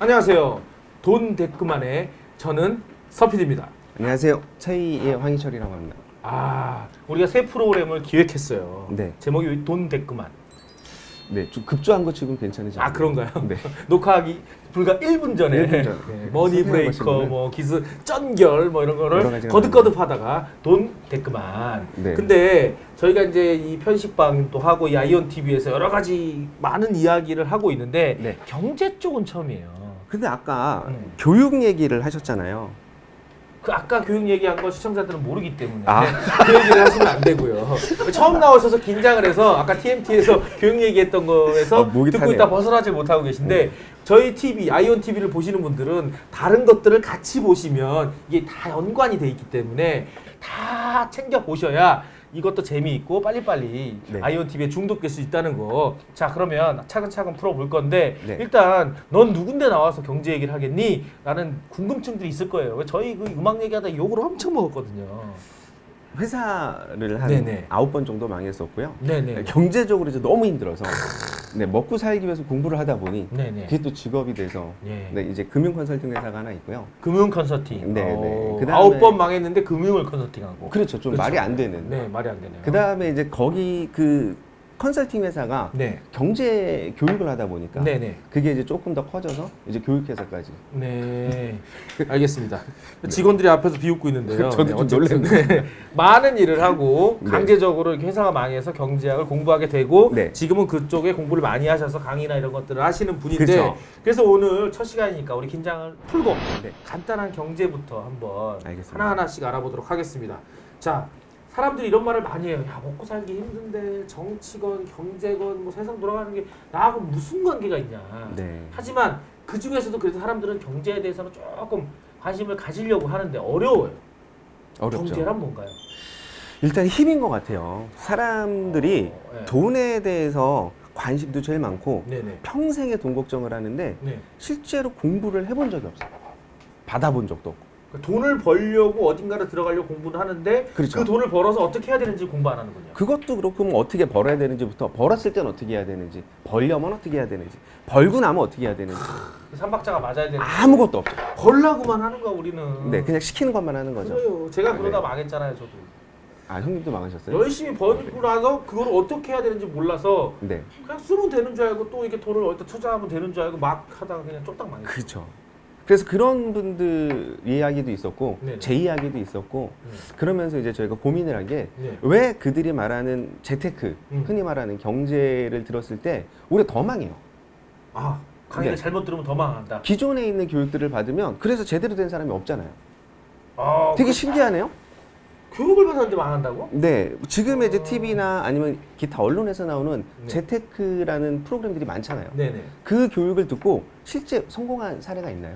안녕하세요. 돈 데크만의 저는 서피디입니다. 안녕하세요. 차이의 황희철이라고 합니다. 우리가 새 프로그램을 기획했어요. 네. 제목이 돈 데크만. 네, 좀 급조한 거 지금 괜찮으죠? 그런가요? 네. 녹화하기 불과 1분 전에 1분 전. 네, 머니 브레이커, 뭐 기스 쩐결 뭐 이런 거를 거듭거듭 하다가 돈 데크만. 네. 근데 저희가 이제 이 편식방도 하고 이 아이온 TV에서 여러 가지 많은 이야기를 하고 있는데 네. 경제 쪽은 처음이에요. 근데 아까 교육 얘기를 하셨잖아요. 아까 교육 얘기한 거 시청자들은 모르기 때문에 그 얘기를 하시면 안 되고요. 처음 나오셔서 긴장을 해서 아까 TMT에서 교육 얘기했던 거에서 듣고 타네요. 있다 벗어나지 못하고 계신데 저희 TV, 아이온 TV를 보시는 분들은 다른 것들을 같이 보시면 이게 다 연관이 돼 있기 때문에 다 챙겨 보셔야 이것도 재미있고 빨리빨리 네. 아이온 TV에 중독될 수 있다는 거. 자, 그러면 차근차근 풀어볼 건데 네. 일단 넌 누군데 나와서 경제 얘기를 하겠니? 라는 궁금증들이 있을 거예요. 왜 저희 그 음악 얘기하다 욕을 엄청 먹었거든요. 회사를 한 네네. 9번 정도 망했었고요. 네네. 경제적으로 이제 너무 힘들어서 네, 먹고 살기 위해서 공부를 하다 보니 네네. 그게 또 직업이 돼서 예. 네, 이제 금융 컨설팅 회사가 하나 있고요. 금융 컨설팅. 네네. 그다음에 9번 망했는데 금융을 컨설팅하고. 그렇죠. 좀 그렇죠. 말이 안 되는. 네, 말이 안 되네요. 그다음에 이제 거기 그 컨설팅 회사가 네. 경제 교육을 하다 보니까 네네. 그게 이제 조금 더 커져서 이제 교육회사까지. 네, 알겠습니다. 직원들이 앞에서 비웃고 있는데요. 저도 좀 어쨌든 놀랐네요. 많은 일을 하고 네. 강제적으로 이렇게 회사가 망해서 경제학을 공부하게 되고 네. 지금은 그쪽에 공부를 많이 하셔서 강의나 이런 것들을 하시는 분인데 그쵸. 그래서 오늘 첫 시간이니까 우리 긴장을 풀고 네. 간단한 경제부터 한번 알겠습니다. 하나하나씩 알아보도록 하겠습니다. 자, 사람들이 이런 말을 많이 해요. 야, 먹고 살기 힘든데 정치건 경제건 뭐 세상 돌아가는 게 나하고 무슨 관계가 있냐. 네. 하지만 그 중에서도 그래도 사람들은 경제에 대해서는 조금 관심을 가지려고 하는데 어려워요. 어렵죠. 경제란 뭔가요? 일단 힘인 것 같아요. 사람들이 네. 돈에 대해서 관심도 제일 많고 네네. 평생에 돈 걱정을 하는데 네. 실제로 공부를 해본 적이 없어요. 받아본 적도 없고. 돈을 벌려고 어딘가를 들어가려고 공부를 하는데 그렇죠. 그 돈을 벌어서 어떻게 해야 되는지 공부 안 하는군요. 그것도 그렇고 뭐 어떻게 벌어야 되는지부터 벌었을 땐 어떻게 해야 되는지 벌려면 어떻게 해야 되는지 벌고 나면 어떻게 해야 되는지 그 삼박자가 맞아야 되는데 아무것도 없죠. 벌라고만 하는 거야 우리는. 네, 그냥 시키는 것만 하는 거죠. 그래요. 제가 그러다 네. 망했잖아요 저도. 아, 형님도 망하셨어요? 열심히 벌고 나서 그걸 어떻게 해야 되는지 몰라서 네. 그냥 쓰면 되는 줄 알고 또 이게 돈을 어디다 투자하면 되는 줄 알고 막 하다가 그냥 쫄딱 망했어요. 그렇죠. 그래서 그런 분들 이야기도 있었고 네네. 제 이야기도 있었고 그러면서 이제 저희가 고민을 한 게 왜 네. 그들이 말하는 재테크, 음. 흔히 말하는 경제를 들었을 때 우리가 더 망해요. 강의를 네. 잘못 들으면 더 망한다. 기존에 있는 교육들을 받으면 그래서 제대로 된 사람이 없잖아요. 그 되게 신기하네요. 교육을 받았는데 망한다고? 네, 지금의 이제 TV나 아니면 기타 언론에서 나오는 네. 재테크라는 프로그램들이 많잖아요. 네네. 그 교육을 듣고 실제 성공한 사례가 있나요?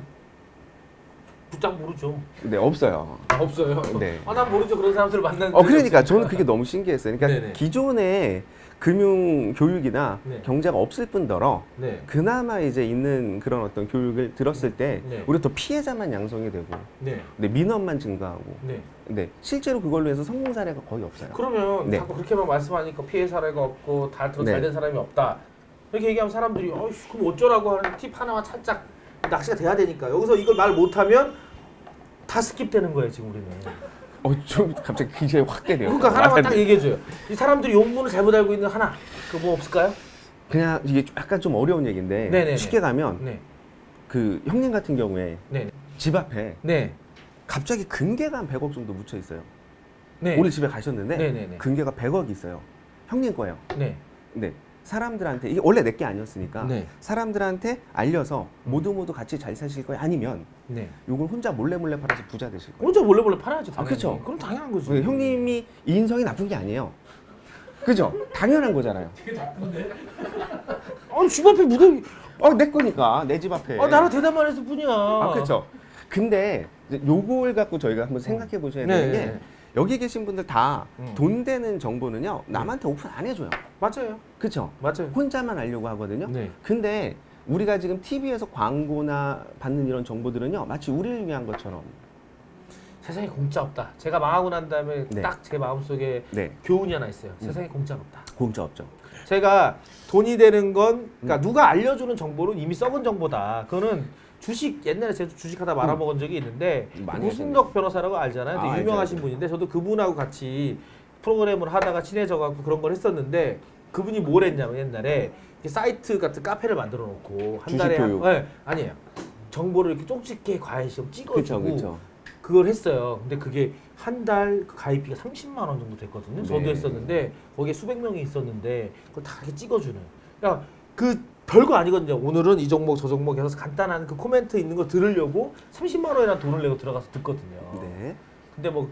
부쩍 모르죠. 네, 없어요. 없어요. 네. 난 모르죠. 그런 사람들 만난. 그러니까 저는 그게 너무 신기했어요. 그러니까 네네. 기존에 금융 교육이나 네. 경제가 없을 뿐더러 네. 그나마 이제 있는 그런 어떤 교육을 들었을 때 네. 우리가 더 피해자만 양성이 되고 네. 네, 민원만 증가하고 네. 네, 실제로 그걸로 해서 성공 사례가 거의 없어요. 그러면 네. 자꾸 그렇게만 말씀하니까 피해 사례가 없고 네. 잘된 사람이 없다. 이렇게 얘기하면 사람들이 어이씨 그럼 어쩌라고 하는 팁 하나만 살짝 낚시가 돼야 되니까 여기서 이걸 말 못하면 다 스킵되는 거예요 지금 우리는. 좀 갑자기 기분이 확 되네요. 그러니까 하나만 딱 얘기해줘요. 이 사람들이 용문을 잘못 알고 있는 하나. 그 뭐 없을까요? 그냥 이게 약간 좀 어려운 얘기인데 네네네. 쉽게 가면 네. 그 형님 같은 경우에 네. 집 앞에 네. 갑자기 금괴가 한 100억 정도 묻혀 있어요. 네. 오늘 집에 가셨는데 네네네. 금괴가 100억이 있어요. 형님 거예요. 네. 네. 사람들한테 이게 원래 내게 아니었으니까 네. 사람들한테 알려서 모두 같이 잘 사실 거예요. 아니면 네. 요걸 혼자 몰래 팔아서 부자 되실 거예요. 혼자 몰래 팔아야지 당연히. 그쵸? 그럼 당연한 거지. 네, 형님이 인성이 나쁜 게 아니에요. 그죠? 당연한 거잖아요. 아니 집 앞에 무덤이. 내 거니까 내 집 앞에. 나랑 대답만 했을 뿐이야. 그렇죠. 근데 이제 요걸 갖고 저희가 한번 생각해 보셔야 되는 네. 게 여기 계신 분들 다 음. 돈 되는 정보는요 남한테 오픈 안 해줘요. 맞아요. 그렇죠? 맞아요. 혼자만 알려고 하거든요. 네. 근데 우리가 지금 TV에서 광고나 받는 이런 정보들은요 마치 우리를 위한 것처럼. 세상에 공짜 없다. 제가 망하고 난 다음에 네. 딱 제 마음속에 네, 교훈이 하나 있어요. 세상에 공짜 없다. 공짜 없죠. 제가 돈이 되는 건 그러니까 누가 알려주는 정보는 이미 썩은 정보다. 그거는 주식 옛날에 제가 주식하다 말아먹은 적이 있는데 많이 무순덕 변호사라고 알잖아요. 되게 알죠, 유명하신 알죠. 분인데 저도 그분하고 같이 프로그램을 하다가 친해져갖고 그런 걸 했었는데 그분이 뭘 했냐면 옛날에 이렇게 사이트 같은 카페를 만들어 놓고 한 달에 주식 교육. 아니에요. 정보를 이렇게 쪽집게 과외 시험 찍어주고 그렇죠. 그걸 했어요. 근데 그게 한 달 그 가입비가 30만 원 정도 됐거든요. 저도 네. 했었는데 거기에 수백 명이 있었는데 그걸 다 이렇게 찍어주는. 그러니까 그 별거 아니거든요. 오늘은 이 종목 저 종목 해서 간단한 그 코멘트 있는 거 들으려고 30만 원이나 돈을 내고 들어가서 듣거든요. 네. 근데 뭐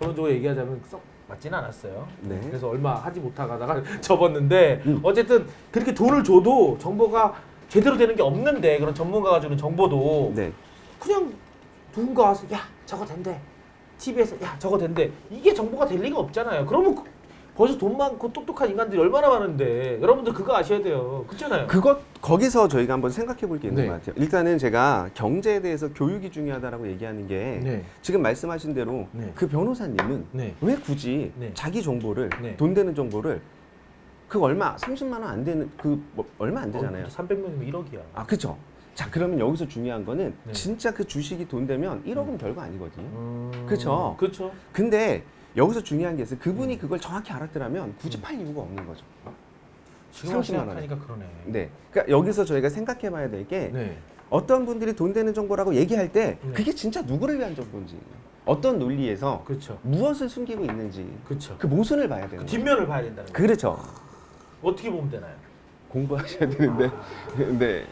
결론적으로 얘기하자면 썩 맞지는 않았어요. 네. 그래서 얼마 하지 못하다가 접었는데 어쨌든 그렇게 돈을 줘도 정보가 제대로 되는 게 없는데 그런 전문가가 주는 정보도 네. 그냥 누군가 와서 야 저거 된대 TV에서 야 저거 된대 이게 정보가 될 리가 없잖아요. 그러면 거기서 돈 많고 똑똑한 인간들이 얼마나 많은데 여러분들 그거 아셔야 돼요. 그렇잖아요. 거기서 저희가 한번 생각해 볼 게 있는 네. 것 같아요. 일단은 제가 경제에 대해서 교육이 중요하다라고 얘기하는 게 네. 지금 말씀하신 대로 네. 그 변호사님은 네. 왜 굳이 네. 자기 정보를 네. 돈 되는 정보를 그 얼마 30만 원 안 되는 얼마 안 되잖아요. 300명이면 1억이야. 아 그렇죠. 자 그러면 여기서 중요한 거는 네. 진짜 그 주식이 돈 되면 1억은 별거 아니거든요. 그쵸. 그렇죠. 근데 여기서 중요한 게 있어요. 그분이 그걸 정확히 알았더라면 굳이 팔 이유가 없는 거죠. 지금 30만 생각하니까 그러네. 네. 그러니까 여기서 저희가 생각해 봐야 될 게 네. 어떤 분들이 돈 되는 정보라고 얘기할 때 네. 그게 진짜 누구를 위한 정보인지 어떤 논리에서 그렇죠. 무엇을 숨기고 있는지 그렇죠. 그 모순을 봐야 되는 그 거예요. 뒷면을 봐야 된다는 거예요. 그렇죠. 어떻게 보면 되나요? 공부하셔야 되는데 네.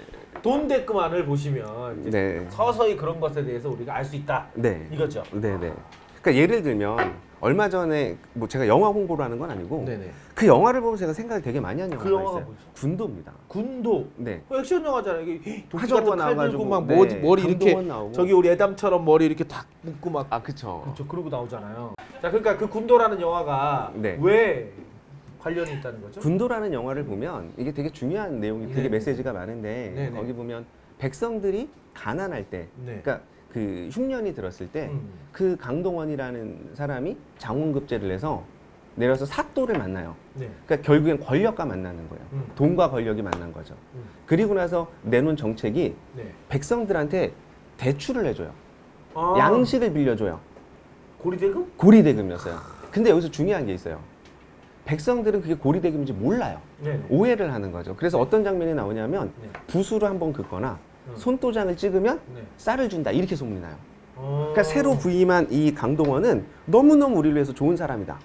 돈 대금안을 보시면 이제 네. 서서히 그런 것에 대해서 우리가 알 수 있다. 네. 이거죠. 네, 네. 그러니까 예를 들면 얼마 전에 뭐 제가 영화 홍보를 하는 건 아니고 네네. 그 영화를 보면 제가 생각을 되게 많이 한 영화가 그 영화가 있어요. 뭐죠? 군도입니다. 군도. 네. 액션 영화잖아요. 이게 도끼 하정우가 같은 칼 들고 나와가지고, 막 네, 머리 이렇게 강동원 나오고. 저기 우리 애담처럼 머리 이렇게 탁 묶고 막 아, 그쵸. 그렇죠. 그러고 나오잖아요. 자, 그러니까 그 군도라는 영화가 네. 왜 관련이 있다는 거죠? 군도라는 영화를 보면 이게 되게 중요한 내용이 되게 네. 메시지가 많은데 네, 네. 거기 보면 백성들이 가난할 때 네. 그러니까 그 흉년이 들었을 때 그 강동원이라는 사람이 장원급제를 해서 내려서 사또를 만나요. 네. 그러니까 결국엔 권력과 만나는 거예요. 돈과 권력이 만난 거죠. 그리고 나서 내놓은 정책이 네. 백성들한테 대출을 해줘요. 아, 양식을 빌려줘요. 고리대금? 고리대금이었어요. 근데 여기서 중요한 게 있어요. 백성들은 그게 고리대금인지 몰라요. 네. 오해를 하는 거죠. 그래서 어떤 장면이 나오냐면 네. 붓으로 한번 긋거나 음. 손도장을 찍으면 네. 쌀을 준다 이렇게 소문이 나요. 어. 그러니까 새로 부임한 이 강동원은 너무너무 우리를 위해서 좋은 사람이다.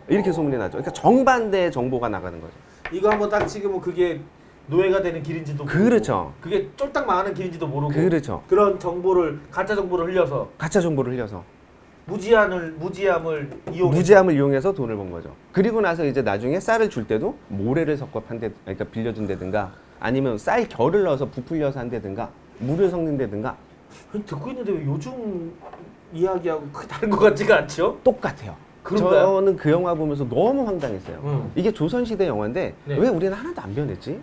이렇게 소문이 나죠. 그러니까 정반대의 정보가 나가는 거죠. 이거 한번 딱 찍으면 그게 노예가 되는 길인지도 모르고 그렇죠. 그게 쫄딱 망하는 길인지도 모르고 그렇죠. 그런 정보를 가짜 정보를 흘려서 가짜 정보를 흘려서 무지함을 이용해 무지함을 이용해서 돈을 번 거죠. 그리고 나서 이제 나중에 쌀을 줄 때도 모래를 섞어 판대, 그러니까 빌려준다든가 아니면 쌀 결을 넣어서 부풀려서 한다든가 물을 섞는다든가 듣고 있는데 왜 요즘 이야기하고 크게 다른 것 같지가 않죠? 똑같아요. 그런가요? 저는 그 영화 보면서 너무 황당했어요. 이게 조선시대 영화인데 네. 왜 우리는 하나도 안 변했지?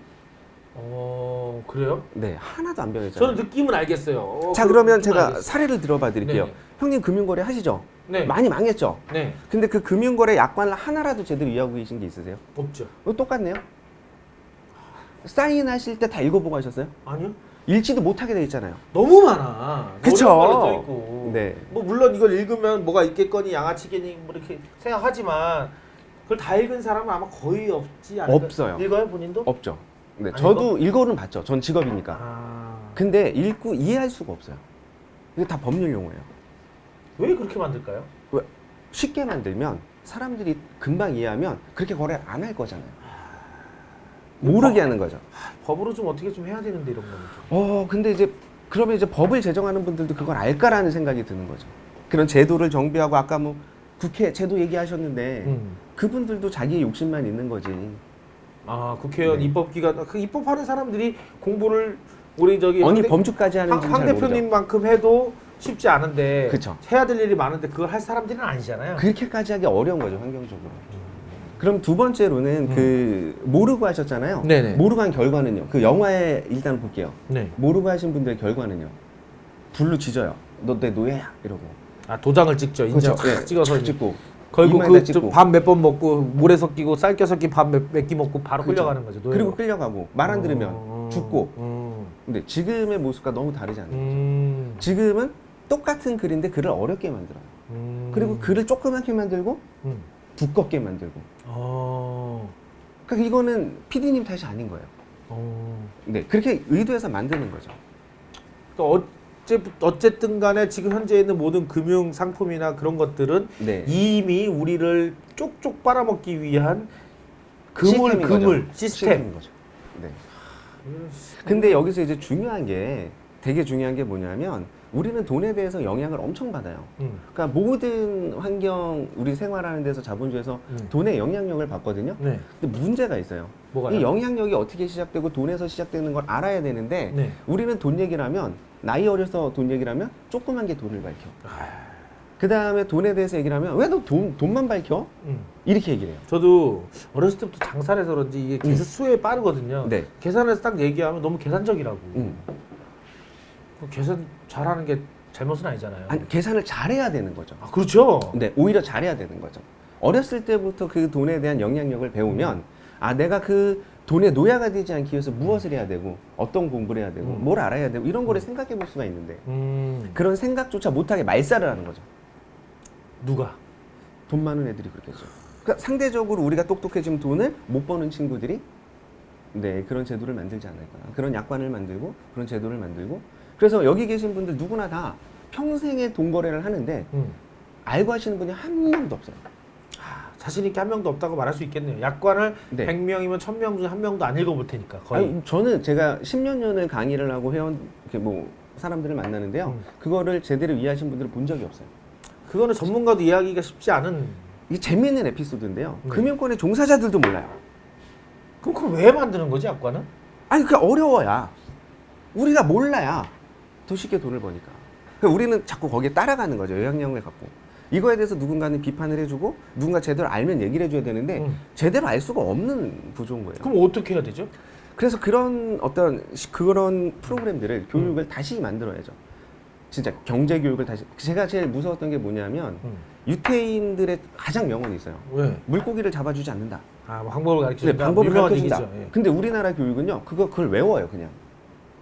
그래요? 네, 하나도 안 변했잖아요. 저는 느낌은 알겠어요. 자, 그 그러면 느낌은 제가 알겠어요. 사례를 들어봐 드릴게요. 네네. 형님 금융거래 하시죠? 네. 많이 망했죠? 네. 근데 그 금융거래 약관을 하나라도 제대로 이해하고 계신 게 있으세요? 없죠. 똑같네요. 사인하실 때 다 읽어보고 하셨어요? 아니요. 읽지도 못하게 돼 있잖아요. 너무 많아. 그쵸? 어려운 말로 써 있고. 네. 뭐 물론 이걸 읽으면 뭐가 있겠거니 양아치겠니 뭐 이렇게 생각하지만 그걸 다 읽은 사람은 아마 거의 없지 않을까? 없어요. 읽어요 본인도? 없죠. 네, 안 저도 읽어는 봤죠. 전 직업이니까. 아. 근데 읽고 이해할 수가 없어요. 이게 다 법률 용어예요. 왜 그렇게 만들까요? 왜? 쉽게 만들면 사람들이 금방 이해하면 그렇게 거래를 안 할 거잖아요. 모르게 하는 거죠. 법으로 좀 어떻게 좀 해야 되는데 이런 거는. 근데 이제 그러면 이제 법을 제정하는 분들도 그걸 알까라는 생각이 드는 거죠. 그런 제도를 정비하고 아까 뭐 국회 제도 얘기하셨는데 그분들도 자기의 욕심만 있는 거지. 아 국회의원 네. 입법기관 그 입법하는 사람들이 공부를 우리 저기 아니 범주까지 하는지 황 잘 모르죠. 대표님만큼 해도 쉽지 않은데 그쵸. 해야 될 일이 많은데 그걸 할 사람들은 아니잖아요. 그렇게까지 하기 어려운 거죠 환경적으로. 그럼 두 번째로는 그 모르고 하셨잖아요. 네네. 모르고 한 결과는요. 그 영화에 일단 볼게요. 네. 모르고 하신 분들의 결과는요. 불로 지져요. 너 내 노예야 이러고. 아 도장을 찍죠. 인증 그렇죠. 탁 찍어서 탁 찍고. 결국 이마에다 찍고. 그밥 몇 번 먹고 물에 섞이고 쌀겨 섞인 밥 몇 끼 먹고 바로 끌려가는 거죠. 노예로. 그리고 끌려가고 말 안 들으면 죽고. 근데 지금의 모습과 너무 다르지 않나요? 지금은 똑같은 글인데 글을 어렵게 만들어요. 그리고 글을 조그맣게 만들고 두껍게 만들고. 그러니까 이거는 PD님 탓이 아닌 거예요. 네, 그렇게 의도해서 만드는 거죠. 그러니까 어쨌든 간에 지금 현재 있는 모든 금융 상품이나 그런 것들은 네. 이미 우리를 쪽쪽 빨아먹기 위한 시스템인 거죠. 시스템. 거죠. 네. 근데 여기서 이제 되게 중요한 게 뭐냐면 우리는 돈에 대해서 영향을 엄청 받아요. 그러니까 모든 환경, 우리 생활하는 데서 자본주의에서 돈의 영향력을 받거든요. 네. 근데 문제가 있어요. 뭐가요? 이 영향력이 어떻게 시작되고 돈에서 시작되는 걸 알아야 되는데 네. 우리는 돈 얘기를 하면 나이 어려서 돈 얘기를 하면 조그만 게 돈을 밝혀. 그 다음에 돈에 대해서 얘기를 하면 왜 너 돈만 밝혀? 이렇게 얘기를 해요. 저도 어렸을 때부터 장사를 해서 그런지 이게 계산 수에 빠르거든요. 네. 계산해서 딱 얘기하면 너무 계산적이라고. 그 계산 잘하는 게 잘못은 아니잖아요. 아니, 계산을 잘해야 되는 거죠. 아, 그렇죠. 네, 오히려 잘해야 되는 거죠. 어렸을 때부터 그 돈에 대한 영향력을 배우면 아 내가 그 돈의 노예가 되지 않기 위해서 무엇을 해야 되고 어떤 공부를 해야 되고 뭘 알아야 되고 이런 거를 생각해 볼 수가 있는데 그런 생각조차 못하게 말살을 하는 거죠. 누가? 돈 많은 애들이 그렇게 했죠. 그러니까 상대적으로 우리가 똑똑해지면 돈을 못 버는 친구들이 네 그런 제도를 만들지 않을까. 그런 약관을 만들고 그런 제도를 만들고 그래서 여기 계신 분들 누구나 다 평생에 돈 거래를 하는데 알고 하시는 분이 한 명도 없어요. 자신 있게 한 명도 없다고 말할 수 있겠네요. 약관을 네. 100명이면 1000명 중에 한 명도 안 읽어볼 테니까 거의. 아니, 저는 제가 10년 년을 강의를 하고 회원 이렇게 뭐 사람들을 만나는데요. 그거를 제대로 이해하신 분들을 본 적이 없어요. 그거는 전문가도 이해하기가 쉽지 않은. 이게 재미있는 에피소드인데요. 네. 금융권의 종사자들도 몰라요. 그럼 그걸 왜 만드는 거지 약관은? 아니 그게 어려워야 우리가 몰라야 더 쉽게 돈을 버니까. 그러니까 우리는 자꾸 거기에 따라가는 거죠. 영향력을 갖고. 이거에 대해서 누군가는 비판을 해주고 누군가 제대로 알면 얘기를 해줘야 되는데 제대로 알 수가 없는 구조인 거예요. 그럼 어떻게 해야 되죠? 그래서 그런 그런 프로그램들을 교육을 다시 만들어야죠. 진짜 경제 교육을 다시. 제가 제일 무서웠던 게 뭐냐면 유태인들의 가장 명언이 있어요. 왜? 물고기를 잡아주지 않는다. 아, 뭐 방법을 네, 가르쳐준다. 방법을 유명한 가르쳐준다. 얘기죠. 예. 근데 우리나라 교육은요, 그걸 외워요, 그냥.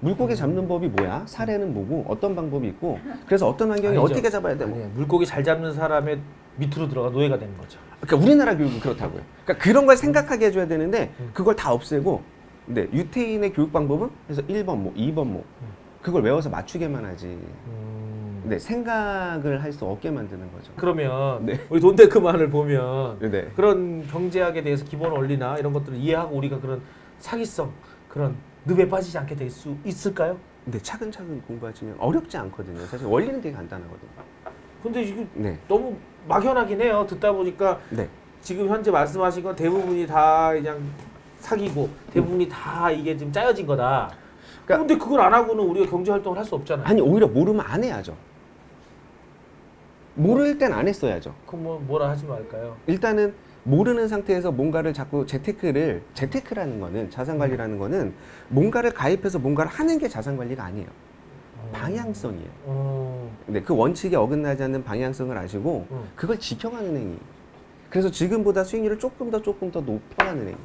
물고기 잡는 법이 뭐야? 사례는 뭐고, 어떤 방법이 있고, 그래서 어떤 환경에 아니죠. 어떻게 잡아야 돼? 뭐. 아니에요. 물고기 잘 잡는 사람의 밑으로 들어가 노예가 되는 거죠. 그러니까 우리나라 교육은 그렇다고요. 그러니까 그런 걸 생각하게 해줘야 되는데, 그걸 다 없애고, 근데 유태인의 교육 방법은 그래서 1번 뭐, 2번 뭐, 그걸 외워서 맞추게만 하지. 네, 생각을 할 수 없게 만드는 거죠. 그러면 네. 우리 돈데크만을 보면 네. 그런 경제학에 대해서 기본 원리나 이런 것들을 이해하고 우리가 그런 사기성, 그런 늪에 빠지지 않게 될 수 있을까요? 근데 차근차근 공부하시면 어렵지 않거든요. 사실 원리는 되게 간단하거든요. 근데 지금 네. 너무 막연하긴 해요. 듣다 보니까 네. 지금 현재 말씀하신 건 대부분이 다 그냥 사기고 대부분이 다 이게 지금 짜여진 거다. 그러니까- 근데 그걸 안 하고는 우리가 경제 활동을 할 수 없잖아요. 아니, 오히려 모르면 안 해야죠. 모를 땐 안 했어야죠. 그럼 뭐 뭐라 하지 말까요? 일단은 모르는 상태에서 뭔가를 자꾸 재테크라는 거는 자산관리라는 거는 뭔가를 가입해서 뭔가를 하는 게 자산관리가 아니에요. 방향성이에요. 근데 그 원칙에 어긋나지 않는 방향성을 아시고 그걸 지켜가는 행위. 그래서 지금보다 수익률을 조금 더 높여가는 행위.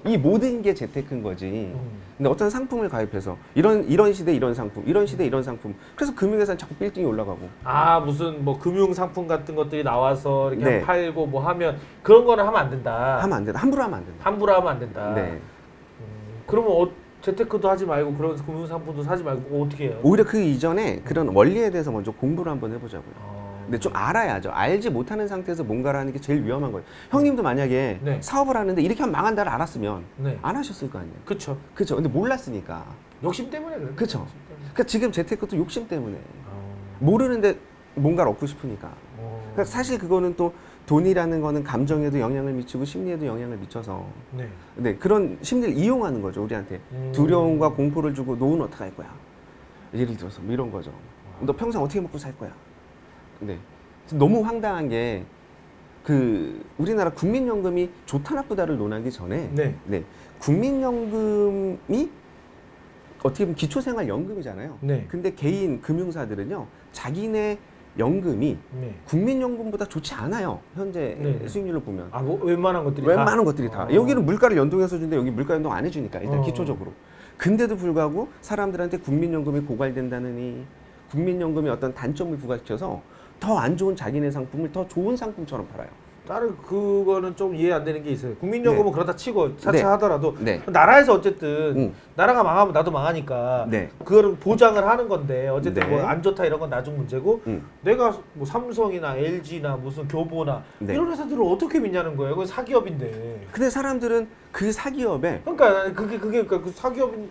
이 모든 게 재테크인 거지. 근데 어떤 상품을 가입해서 이런 시대 이런 상품, 이런 시대 이런 상품. 그래서 금융회사는 자꾸 빌딩이 올라가고. 아 무슨 뭐 금융 상품 같은 것들이 나와서 이렇게 네. 팔고 뭐 하면 그런 거는 하면 안 된다. 하면 안 된다. 함부로 하면 안 된다. 함부로 하면 안 된다. 네. 그러면 재테크도 하지 말고 그런 금융 상품도 사지 말고 어떻게 해요? 오히려 그 이전에 그런 원리에 대해서 먼저 공부를 한번 해보자고요. 근데 좀 알아야죠. 알지 못하는 상태에서 뭔가를 하는 게 제일 위험한 거예요. 형님도 만약에 네. 사업을 하는데 이렇게 하면 망한다를 알았으면 네. 안 하셨을 거 아니에요. 그렇죠. 그렇죠. 근데 몰랐으니까. 욕심 때문에 그래요. 그렇죠. 욕심 때문에. 그러니까 지금 재테크도 욕심 때문에 모르는데 뭔가를 얻고 싶으니까. 그러니까 사실 그거는 또 돈이라는 거는 감정에도 영향을 미치고 심리에도 영향을 미쳐서 네. 네, 그런 심리를 이용하는 거죠. 우리한테 두려움과 공포를 주고 노후는 어떻게 할 거야. 예를 들어서 뭐 이런 거죠. 너 평생 어떻게 먹고 살 거야. 네. 너무 황당한 게 우리나라 국민연금이 좋다 나쁘다를 논하기 전에 네. 국민연금이 어떻게 보면 기초생활연금이잖아요. 네. 근데 개인 금융사들은요 자기네 연금이 네. 국민연금보다 좋지 않아요. 현재 네. 수익률로 보면. 아, 뭐 웬만한 것들이 웬만한 것들이 다. 어. 여기는 물가를 연동해서 주는데 여기 물가 연동 안 해주니까 일단 어. 기초적으로. 근데도 불구하고 사람들한테 국민연금이 고갈된다느니 국민연금의 어떤 단점을 부각시켜서 더 안 좋은 자기네 상품을 더 좋은 상품처럼 팔아요. 다른 그거는 좀 이해 안 되는 게 있어요. 국민연금은 그렇다 치고 차차 네. 하더라도 네. 나라에서 어쨌든 응. 나라가 망하면 나도 망하니까 네. 그거를 보장을 하는 건데 어쨌든 네. 뭐 안 좋다 이런 건 나중 문제고 응. 내가 뭐 삼성이나 LG나 무슨 교보나 네. 이런 회사들을 어떻게 믿냐는 거예요. 그건 사기업인데. 근데 사람들은 그 사기업에 그러니까 나는 그게 그러니까 그 사기업인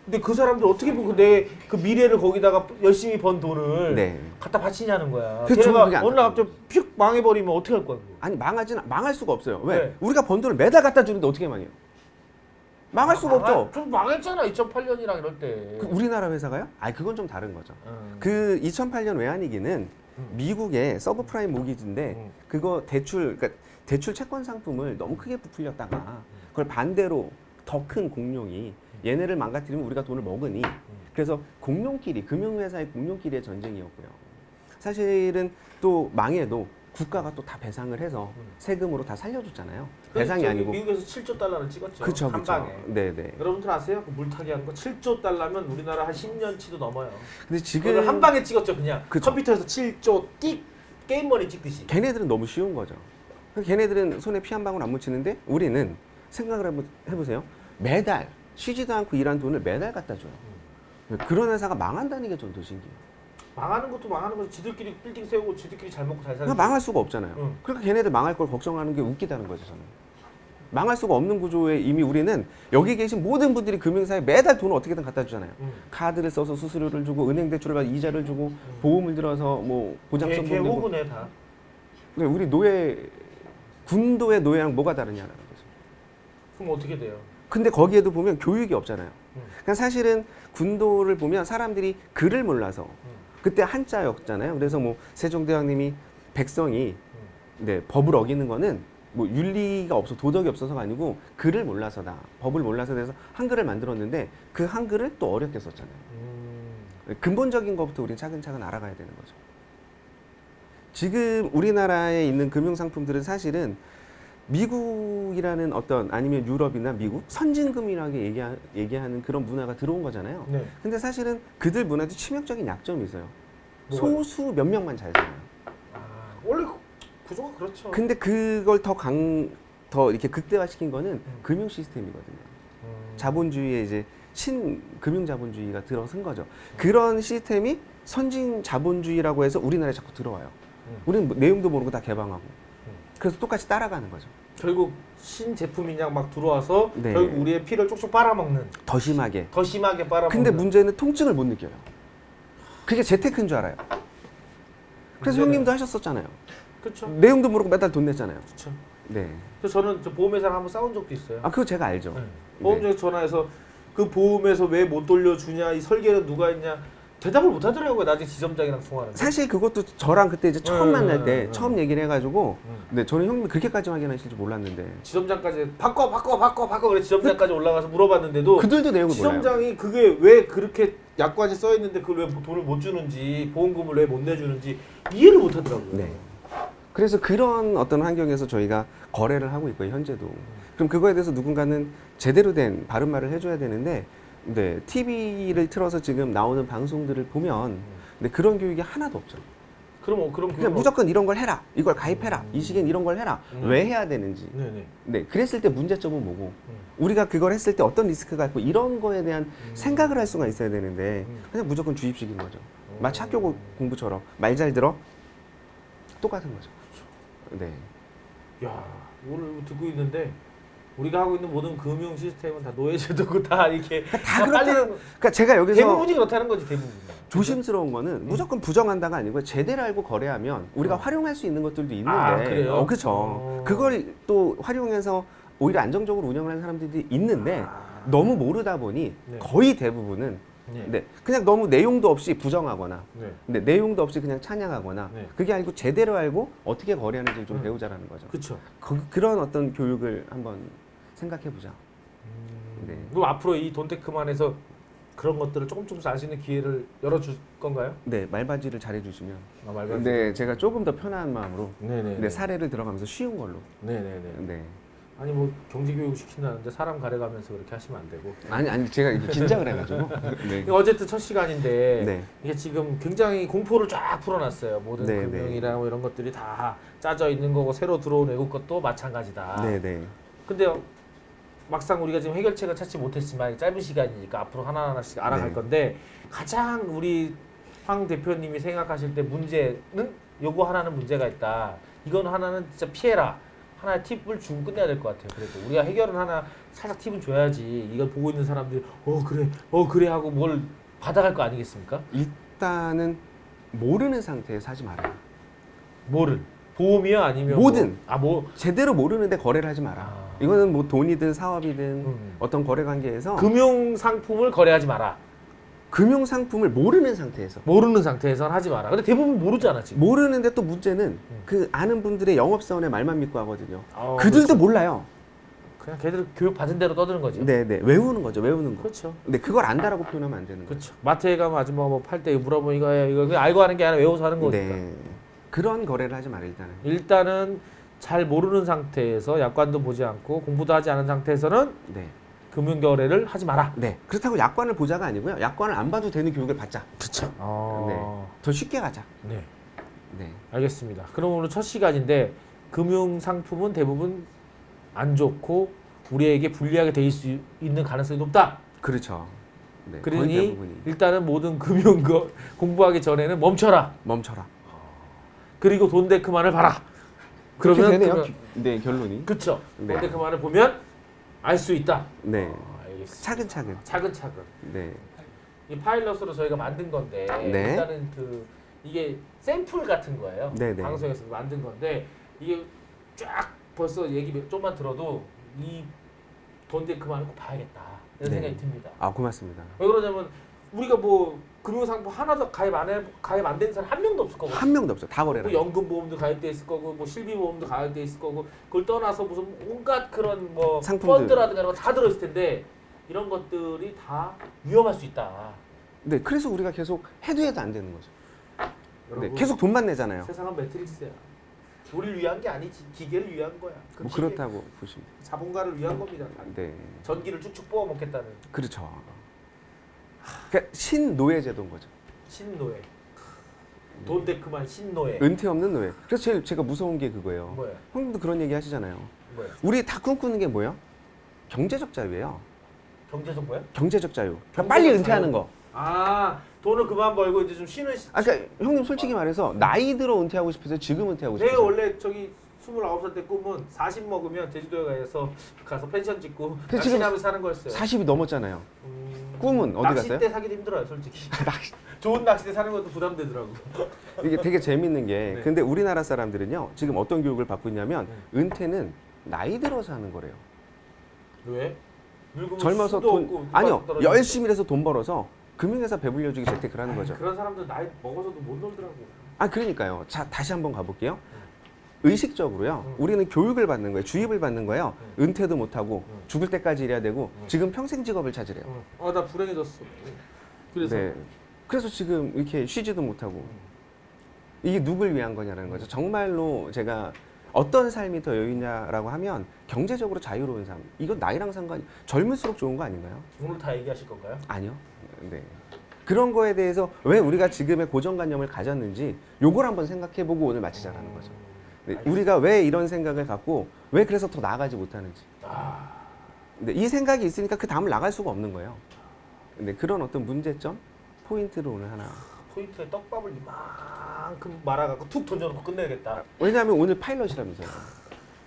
근데 그 사람들 어떻게 보고 내 그 미래를 거기다가 열심히 번 돈을 네. 갖다 바치냐는 거야. 그래서 저는 그게 걔네가 어느 날 갑자기 휙 망해버리면 어떻게 할 거야? 그거? 아니 망할 수가 없어요. 왜? 네. 우리가 번 돈을 매달 갖다 주는데 어떻게 망해요? 망할 수가 없죠. 좀 망했잖아 2008년이랑 이럴 때. 그 우리나라 회사가요? 아니 그건 좀 다른 거죠. 음. 그 2008년 외환위기는 미국의 서브프라임 모기지인데 그거 그러니까 대출 채권 상품을 너무 크게 부풀렸다가 그걸 반대로 더 큰 공룡이 얘네를 망가뜨리면 우리가 돈을 먹으니 그래서 공룡끼리 금융회사의 공룡끼리의 전쟁이었고요. 사실은 또 망해도 국가가 또 다 배상을 해서 세금으로 다 살려줬잖아요. 배상이 아니고. 미국에서 7조 달러를 찍었죠. 그쵸, 한 그쵸. 방에. 네네. 여러분들 아세요? 그 물타기 한 거 7조 달러면 우리나라 한 10년치도 넘어요. 근데 그걸 지금 한 방에 찍었죠 그냥. 그쵸. 컴퓨터에서 7조 띡 게임머니 찍듯이. 걔네들은 너무 쉬운 거죠. 걔네들은 손에 피 한 방울 안 묻히는데 우리는 생각을 한번 해보세요. 매달 쉬지도 않고 일한 돈을 매달 갖다 줘요. 그런 회사가 망한다는 게 전 더 신기해요. 망하는 것도 망하는 거지. 지들끼리 빌딩 세우고 지들끼리 잘 먹고 잘 사는. 그러니까 망할 수가 없잖아요. 응. 그러니까 걔네들 망할 걸 걱정하는 게 웃기다는 거죠, 저는. 망할 수가 없는 구조에 이미 우리는 여기 계신 모든 분들이 금융사에 매달 돈을 어떻게든 갖다 주잖아요. 카드를 써서 수수료를 주고 은행 대출을 받아 이자를 주고 보험을 들어서 뭐 보장성 걔 보는 거. 호구네 다. 근데 우리 군도의 노예랑 뭐가 다르냐라는 거죠. 그럼 어떻게 돼요? 근데 거기에도 보면 교육이 없잖아요. 그러니까 사실은 군도를 보면 사람들이 글을 몰라서 그때 한자였잖아요. 그래서 뭐 세종대왕님이 백성이 네, 법을 어기는 거는 뭐 윤리가 없어 도덕이 없어서가 아니고 글을 몰라서다. 법을 몰라서 돼서 한글을 만들었는데 그 한글을 또 어렵게 썼잖아요. 근본적인 것부터 우리는 차근차근 알아가야 되는 거죠. 지금 우리나라에 있는 금융상품들은 사실은 미국이라는 어떤 아니면 유럽이나 미국 선진금이라고 얘기하는 그런 문화가 들어온 거잖아요. 네. 근데 사실은 그들 문화도 치명적인 약점이 있어요. 뭐가요? 소수 몇 명만 잘 살아요. 아, 원래 구조가 그렇죠. 근데 그걸 더 이렇게 극대화시킨 거는 금융 시스템이거든요. 자본주의의 이제 신금융 자본주의가 들어선 거죠. 그런 시스템이 선진 자본주의라고 해서 우리나라에 자꾸 들어와요. 우리는 뭐 내용도 모르고 다 개방하고. 그래서 똑같이 따라가는 거죠. 결국 신제품이냐 막 들어와서 네. 결국 우리의 피를 쪽쪽 빨아먹는. 더 심하게. 더 심하게 빨아먹는. 근데 문제는 통증을 못 느껴요. 그게 재테크인 줄 알아요. 그래서 문제는- 형님도 하셨었잖아요. 그렇죠. 내용도 모르고 매달 돈 냈잖아요. 그렇죠. 네. 그래서 저는 저 보험회사랑 한번 싸운 적도 있어요. 아, 그거 제가 알죠. 네. 네. 보험회사 전화해서 그 보험에서 왜 못 돌려주냐, 이 설계는 누가 했냐 대답을 못 하더라고요. 나중에 지점장이랑 통화하는데. 사실 그것도 저랑 그때 이제 처음 네, 만날 때 네, 처음 얘기를 해가지고 네, 저는 형님이 그렇게까지 확인하실 줄 몰랐는데 지점장까지 바꿔 그래 지점장까지 올라가서 물어봤는데도 그들도 내용을 몰라요. 지점장이 그게 왜 그렇게 약관이 써 있는데 그걸 왜 돈을 못 주는지 보험금을 왜 못 내주는지 이해를 못 하더라고요. 네. 그래서 그런 어떤 환경에서 저희가 거래를 하고 있고요, 현재도. 그럼 그거에 대해서 누군가는 제대로 된 바른말을 해줘야 되는데 네, TV를 틀어서 지금 나오는 방송들을 보면 네, 그런 교육이 하나도 없죠. 그럼 그냥 무조건 이런 걸 해라, 이걸 가입해라, 이 시기엔 이런 걸 해라, 왜 해야 되는지. 네네. 네, 그랬을 때 문제점은 뭐고, 우리가 그걸 했을 때 어떤 리스크가 있고 이런 거에 대한 생각을 할 수가 있어야 되는데 그냥 무조건 주입식인 거죠. 마치 학교 공부처럼 말 잘 들어 똑같은 거죠. 네. 야, 오늘 듣고 있는데 우리가 하고 있는 모든 금융 시스템은 다 노예제도고 다 이렇게 다 그렇다는. 그러니까 제가 여기서 대부분이 그렇다는 거지 대부분. 조심스러운 거는 무조건 부정한다가 아니고 제대로 알고 거래하면 우리가 활용할 수 있는 것들도 있는데. 아, 그래요? 그렇죠. 그걸 또 활용해서 오히려 안정적으로 운영을 하는 사람들이 있는데 너무 모르다 보니 네. 거의 대부분은 네. 네, 그냥 너무 내용도 없이 부정하거나 네. 네, 내용도 없이 그냥 찬양하거나 네. 그게 아니고 제대로 알고 어떻게 거래하는지 좀 배우자라는 거죠. 그렇죠. 그런 어떤 교육을 한번 생각해 보자. 네. 그럼 앞으로 이 돈테크만에서 그런 것들을 조금씩 알 수 있는 기회를 열어줄 건가요? 네, 말바지를 잘해주시면. 아, 말바지. 네, 제가 조금 더 편한 마음으로 네네. 네, 사례를 들어가면서 쉬운 걸로. 네네네. 네. 아니 뭐 경제 교육 시킨다는데 사람 가려가면서 그렇게 하시면 안 되고. 아니 제가 이게 긴장을 해가지고. 네. 어쨌든 첫 시간인데 네. 이게 지금 굉장히 공포를 쫙 풀어놨어요. 모든 네, 금융이랑 뭐 이런 것들이 다 짜져 있는 거고 새로 들어온 외국 것도 마찬가지다. 네, 네. 근데 막상 우리가 지금 해결책을 찾지 못했지만 짧은 시간이니까 앞으로 하나하나씩 알아갈 네. 건데 가장 우리 황 대표님이 생각하실 때 문제는 요거 하나는 문제가 있다. 이건 하나는 진짜 피해라. 하나의 팁을 주고 끝내야 될 것 같아요. 그래도 우리가 해결은 하나 살짝 팁은 줘야지. 이걸 보고 있는 사람들이 그래 하고 뭘 받아갈 거 아니겠습니까? 일단은 모르는 상태에서 하지 말아요. 뭐를? 보험이야 아니면 뭐든. 뭐 제대로 모르는데 거래를 하지 마라. 아. 이거는 뭐 돈이든 사업이든 어떤 거래 관계에서 금융 상품을 거래하지 마라. 금융 상품을 모르는 상태에서. 모르는 상태에서는 하지 마라. 근데 대부분 모르잖아 지금. 모르는데 또 문제는 그 아는 분들의 영업사원의 말만 믿고 하거든요. 그들도 그렇죠. 몰라요. 그냥 걔들 교육 받은 대로 떠드는 거지. 네네, 외우는 거죠, 외우는 거. 그렇죠. 근데 그걸 안다라고 표현하면 안 되는 거죠. 그렇죠. 마트에 가면 아줌마가 뭐 팔 때 물어보면 이거 그냥 알고 하는 게 아니라 외워서 하는 거니까. 네, 그런 거래를 하지 마라 일단은. 일단은 잘 모르는 상태에서 약관도 보지 않고 공부도 하지 않은 상태에서는 네, 금융 거래를 하지 마라. 네. 그렇다고 약관을 보자가 아니고요. 약관을 안 봐도 되는 교육을 받자. 그렇죠. 네, 더 쉽게 가자. 네. 네, 알겠습니다. 그럼 오늘 첫 시간인데 금융 상품은 대부분 안 좋고 우리에게 불리하게 될 수 있는 가능성이 높다. 그렇죠. 네, 거의 그러니 대부분이. 일단은 모든 금융 거 공부하기 전에는 멈춰라. 멈춰라. 그리고 돈데크만을 봐라. 그렇게 그러면 되네요. 네, 결론이. 그렇죠. 네. 돈데크만을 보면 알 수 있다. 네, 알겠습니다. 차근차근. 차근차근. 네, 이 파일럿으로 저희가 만든 건데 네. 일단은 이게 샘플 같은 거예요. 네, 네. 방송에서 만든 건데 이게 쫙 벌써 얘기 좀만 들어도 이 돈데크만을 꼭 봐야겠다 이런 네. 생각이 듭니다. 아, 고맙습니다. 왜 그러냐면 우리가 뭐 금융상품 하나도 가입 안 된 사람 한 명도 없을 거고. 한 명도 없어. 다 거래를. 뭐 연금보험도 가입돼 있을 거고, 뭐 실비보험도 가입돼 있을 거고, 그걸 떠나서 무슨 온갖 그런 뭐 상품들. 펀드라든가 이런 거 다 들어있을 텐데 이런 것들이 다 위험할 수 있다. 네, 그래서 우리가 계속 해도 안 되는 거죠. 네, 여러분, 계속 돈만 내잖아요. 세상은 매트릭스야. 우리를 위한 게 아니지, 기계를 위한 거야. 그 뭐 기계, 그렇다고 보시면. 자본가를 위한 겁니다. 네, 전기를 쭉쭉 뽑아 먹겠다는 그렇죠. 그러니까 신노예제도인 거죠. 신노예. 돈데크만 신노예. 은퇴 없는 노예. 그래서 제일 제가 무서운 게 그거예요. 뭐야? 형님도 그런 얘기 하시잖아요. 뭐야? 우리 다 꿈꾸는 게 뭐예요? 경제적 자유예요. 경제적 뭐야? 경제적 자유. 그러니까 경제적 빨리 자유. 은퇴하는 거. 아, 돈을 그만 벌고 이제 좀 쉬는 아, 그러니까 형님 솔직히 말해서 나이 들어 은퇴하고 싶으세요? 지금 은퇴하고 내가 싶으세요? 원래 저기 29살 때 꿈은 40 먹으면 제주도에 가서 펜션 짓고 근데 지금 낚시하면서 사는 거였어요. 40이 넘었잖아요. 꿈은 어디 낚싯대 갔어요? 사기도 힘들어요, 솔직히. 좋은 낚싯대 사는 것도 부담되더라고. 이게 되게 재밌는 게 네. 근데 우리나라 사람들은요. 지금 어떤 교육을 받고 있냐면 은퇴는 나이 들어서 하는 거래요. 왜? 늙으면 젊어서 수도 돈 없고 아니요. 누가 떨어지고. 열심히 해서 돈 벌어서 금융회사 배불려주기 재테크를 하는 거죠. 그런 사람들 나이 먹어서도 못 놀더라고. 아, 그러니까요. 자, 다시 한번 가볼게요. 의식적으로요. 응. 우리는 교육을 받는 거예요. 주입을 받는 거예요. 은퇴도 못하고 응. 죽을 때까지 일해야 되고 응. 지금 평생 직업을 찾으래요. 나 불행해졌어. 그래서 네. 그래서 지금 이렇게 쉬지도 못하고 이게 누굴 위한 거냐라는 거죠. 정말로 제가 어떤 삶이 더 여유 있냐라고 하면 경제적으로 자유로운 삶. 이건 나이랑 상관이 젊을수록 좋은 거 아닌가요? 오늘 다 얘기하실 건가요? 아니요. 네. 그런 거에 대해서 왜 우리가 지금의 고정관념을 가졌는지 요걸 한번 생각해보고 오늘 마치자라는 거죠. 네, 우리가 왜 이런 생각을 갖고 왜 그래서 더 나아가지 못하는지. 근데 이 생각이 있으니까 그 다음을 나갈 수가 없는 거예요. 근데 그런 어떤 문제점 포인트를 오늘 하나. 포인트에 떡밥을 이만큼 말아갖고 툭 던져놓고 끝내야겠다. 왜냐하면 오늘 파일럿이라면서요.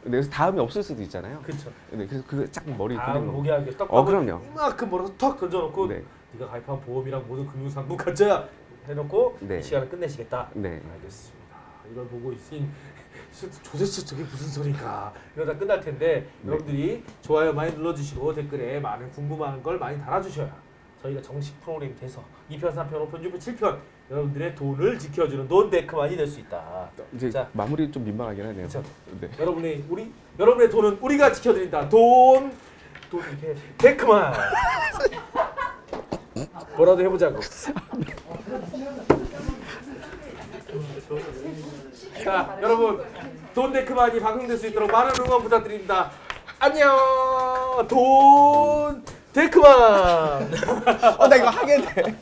그래서 다음에 없을 수도 있잖아요. 그렇죠. 네, 그래서 그거 쫙 머리 다음 굴리는 보게 거. 하기 떡밥을 그럼요. 이만큼 몰아서 턱 던져놓고 네. 네가 가입한 보험이랑 모든 금융상품 가져야 해놓고 네. 이 시간을 끝내시겠다. 네. 알겠습니다. 이걸 보고 있으니 도대체 저게 무슨 소리인가 이러다 끝날 텐데 네. 여러분들이 좋아요 많이 눌러주시고 댓글에 많은 궁금한 걸 많이 달아주셔야 저희가 정식 프로그램이 돼서 2편, 3편, 5편, 6편, 7편 여러분들의 돈을 지켜주는 돈데크만이 될 수 있다. 이제 자, 마무리 좀 민망하긴 하네요. 그쵸. 네. 여러분의 돈은 우리가 지켜드린다. 돈 이렇게 데크만. 뭐라도 해보자고. 자, 여러분 돈 데크만이 방송될 수 있도록 많은 응원 부탁드립니다. 안녕, 돈 데크만. 나 이거 하게 돼.